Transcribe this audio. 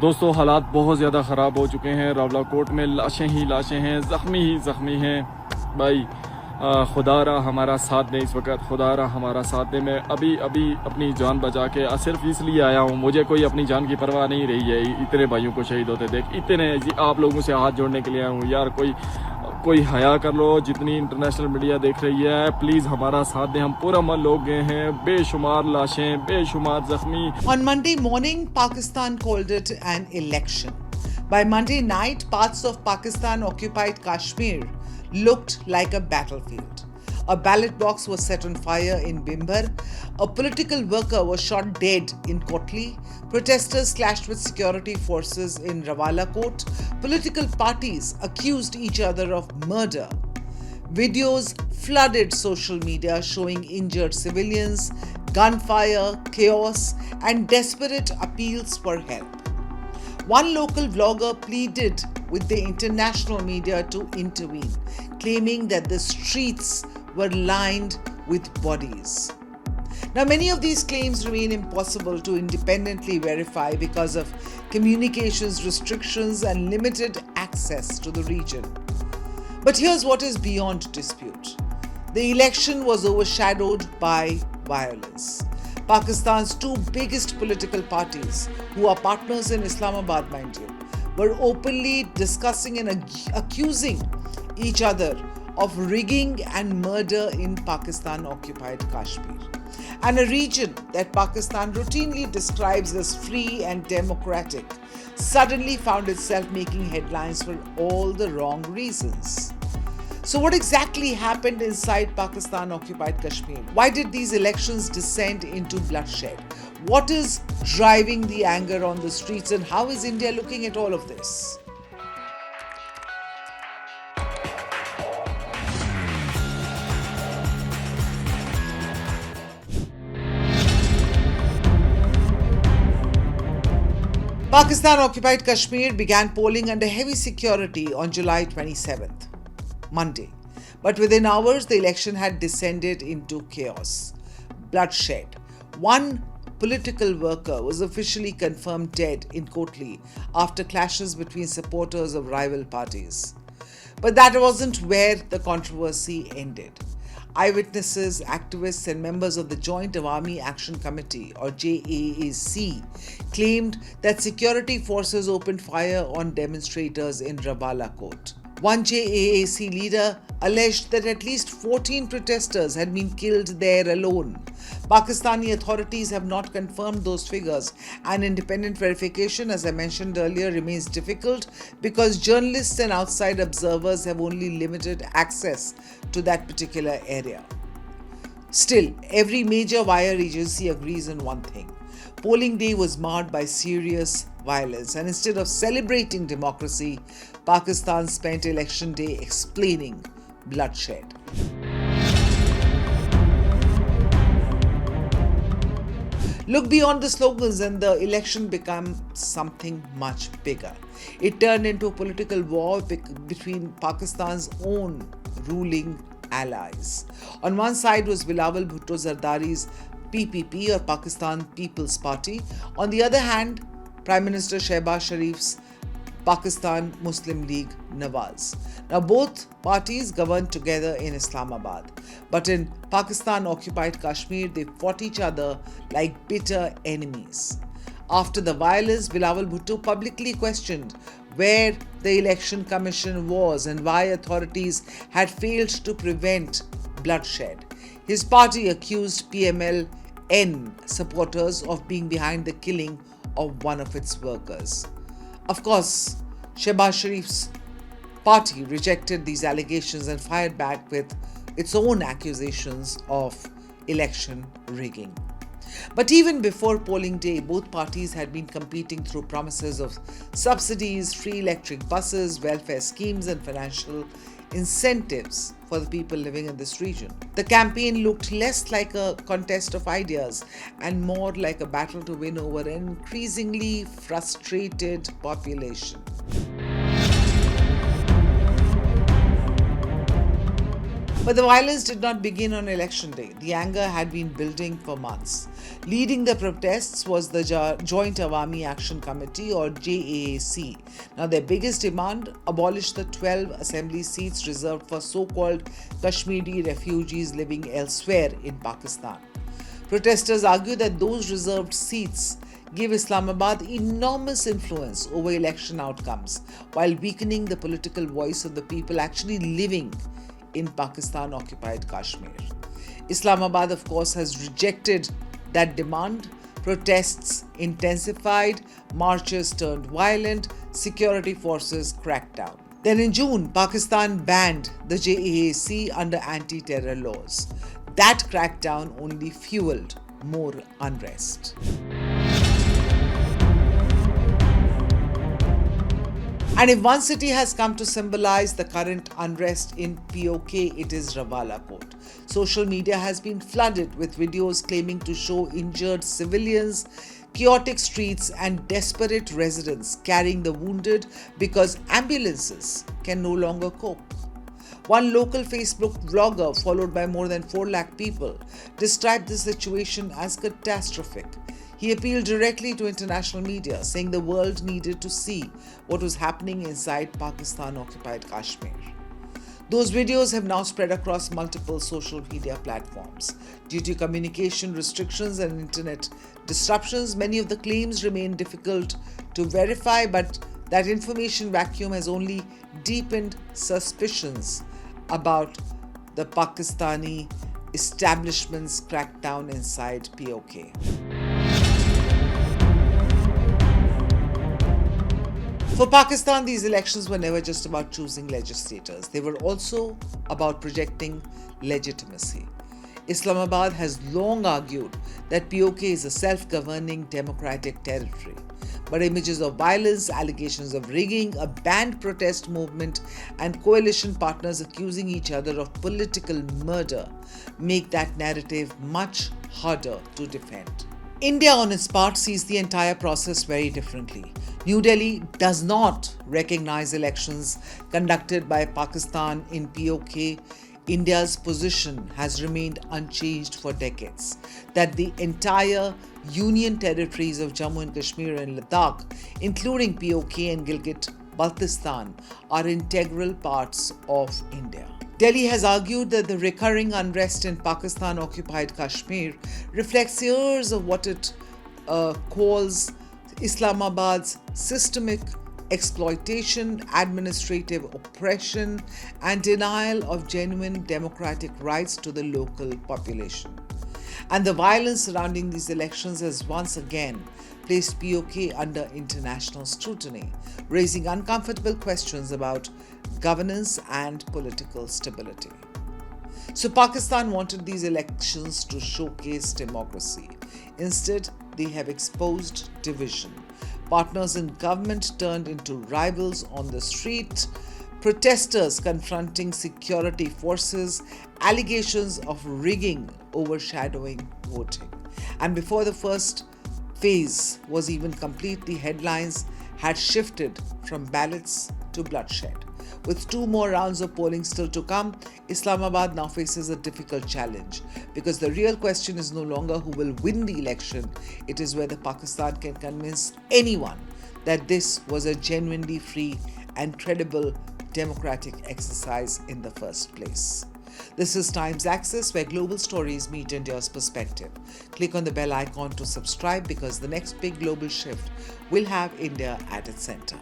दोस्तों हालात बहुत ज़्यादा ख़राब हो चुके हैं। रावलाकोट में लाशें ही लाशें हैं, ज़ख्मी ही ज़ख्मी हैं। भाई खुदा रहा हमारा साथ दे, इस वक्त खुदा रहा हमारा साथ दे। मैं अभी अपनी जान बचा के सिर्फ इसलिए आया हूँ, मुझे कोई अपनी जान की परवाह नहीं रही है। इतने भाइयों को शहीद होते देख, इतने आप लोगों से हाथ जोड़ने के लिए आया हूँ। यार कोई हया कर लो। जितनी इंटरनेशनल मीडिया देख रही है, प्लीज़ हमारा साथ दें। हम पूरा मन लोग गए हैं, बेशुमार लाशें, बेशुमार जख्मी। On Monday morning, Pakistan called it an election. By Monday night, parts of Pakistan-occupied Kashmir looked like a battlefield. A ballot box was set on fire in Bhimber. A political worker was shot dead in Kotli. Protesters clashed with security forces in Rawalakot. Political parties accused each other of murder. Videos flooded social media showing injured civilians, gunfire, chaos, and desperate appeals for help. One local vlogger pleaded with the international media to intervene, claiming that the streets were lined with bodies. Now, many of these claims remain impossible to independently verify because of communications restrictions and limited access to the region. But here's what is beyond dispute. The election was overshadowed by violence. Pakistan's two biggest political parties, who are partners in Islamabad, mind you, were openly discussing and accusing each other of rigging and murder in Pakistan-occupied Kashmir, and a region that Pakistan routinely describes as free and democratic, suddenly found itself making headlines for all the wrong reasons. So what exactly happened inside Pakistan-occupied Kashmir? Why did these elections descend into bloodshed? What is driving the anger on the streets, and how is India looking at all of this? Pakistan-occupied Kashmir began polling under heavy security on July 27th, Monday. But within hours, the election had descended into chaos. Bloodshed. One political worker was officially confirmed dead in Kotli after clashes between supporters of rival parties. But that wasn't where the controversy ended. Eyewitnesses, activists, and members of the Joint Awami Action Committee, or JAAC, claimed that security forces opened fire on demonstrators in Rawalakot. One JAAC leader alleged that at least 14 protesters had been killed there alone. Pakistani authorities have not confirmed those figures, and independent verification, as I mentioned earlier, remains difficult because journalists and outside observers have only limited access to that particular area. Still, every major wire agency agrees on one thing. Polling day was marred by serious violence, and instead of celebrating democracy, Pakistan spent election day explaining bloodshed. Look beyond the slogans and the election became something much bigger. It turned into a political war between Pakistan's own ruling allies. On one side was Bilawal Bhutto Zardari's PPP, or Pakistan People's Party. On the other hand, Prime Minister Shehbaz Sharif's Pakistan Muslim League Nawaz. Now, both parties governed together in Islamabad, but in Pakistan-occupied Kashmir, they fought each other like bitter enemies. After the violence, Bilawal Bhutto publicly questioned where the election commission was and why authorities had failed to prevent bloodshed. His party accused PML-N supporters of being behind the killing of one of its workers. Of course, Shehbaz Sharif's party rejected these allegations and fired back with its own accusations of election rigging. But even before polling day, both parties had been competing through promises of subsidies, free electric buses, welfare schemes, and financial incentives for the people living in this region. The campaign looked less like a contest of ideas and more like a battle to win over an increasingly frustrated population. But the violence did not begin on election day. The anger had been building for months. Leading the protests was the Joint Awami Action Committee, or JAAC. Now, their biggest demand: abolish the 12 assembly seats reserved for so-called Kashmiri refugees living elsewhere in Pakistan. Protesters argue that those reserved seats give Islamabad enormous influence over election outcomes, while weakening the political voice of the people actually living in Pakistan-occupied Kashmir. Islamabad, of course, has rejected that demand. Protests intensified, marches turned violent, security forces cracked down. Then in June, Pakistan banned the JAAC under anti-terror laws. That crackdown only fueled more unrest. And if one city has come to symbolize the current unrest in PoK, it is Rawalakot. Social media has been flooded with videos claiming to show injured civilians, chaotic streets, and desperate residents carrying the wounded because ambulances can no longer cope. One local Facebook vlogger, followed by more than 4 lakh people, described the situation as catastrophic. He appealed directly to international media, saying the world needed to see what was happening inside Pakistan-occupied Kashmir. Those videos have now spread across multiple social media platforms. Due to communication restrictions and internet disruptions, many of the claims remain difficult to verify, but that information vacuum has only deepened suspicions about the Pakistani establishment's crackdown inside PoK. For Pakistan, these elections were never just about choosing legislators. They were also about projecting legitimacy. Islamabad has long argued that PoK is a self-governing democratic territory. But images of violence, allegations of rigging, a banned protest movement, and coalition partners accusing each other of political murder make that narrative much harder to defend. India, on its part, sees the entire process very differently. New Delhi does not recognize elections conducted by Pakistan in PoK. India's position has remained unchanged for decades, that the entire union territories of Jammu and Kashmir and Ladakh, including PoK and Gilgit-Baltistan, are integral parts of India. Delhi has argued that the recurring unrest in Pakistan-occupied Kashmir reflects years of what it calls Islamabad's systemic exploitation, administrative oppression, and denial of genuine democratic rights to the local population. And the violence surrounding these elections has once again placed PoK under international scrutiny, raising uncomfortable questions about governance and political stability. So Pakistan wanted these elections to showcase democracy. Instead, they have exposed division. Partners in government turned into rivals on the street, protesters confronting security forces, allegations of rigging overshadowing voting. And before the first phase was even complete, the headlines had shifted from ballots to bloodshed. With 2 more rounds of polling still to come, Islamabad now faces a difficult challenge, because the real question is no longer who will win the election, it is whether Pakistan can convince anyone that this was a genuinely free and credible democratic exercise in the first place. This is Times Access, where global stories meet India's perspective. Click on the bell icon to subscribe, because the next big global shift will have India at its center.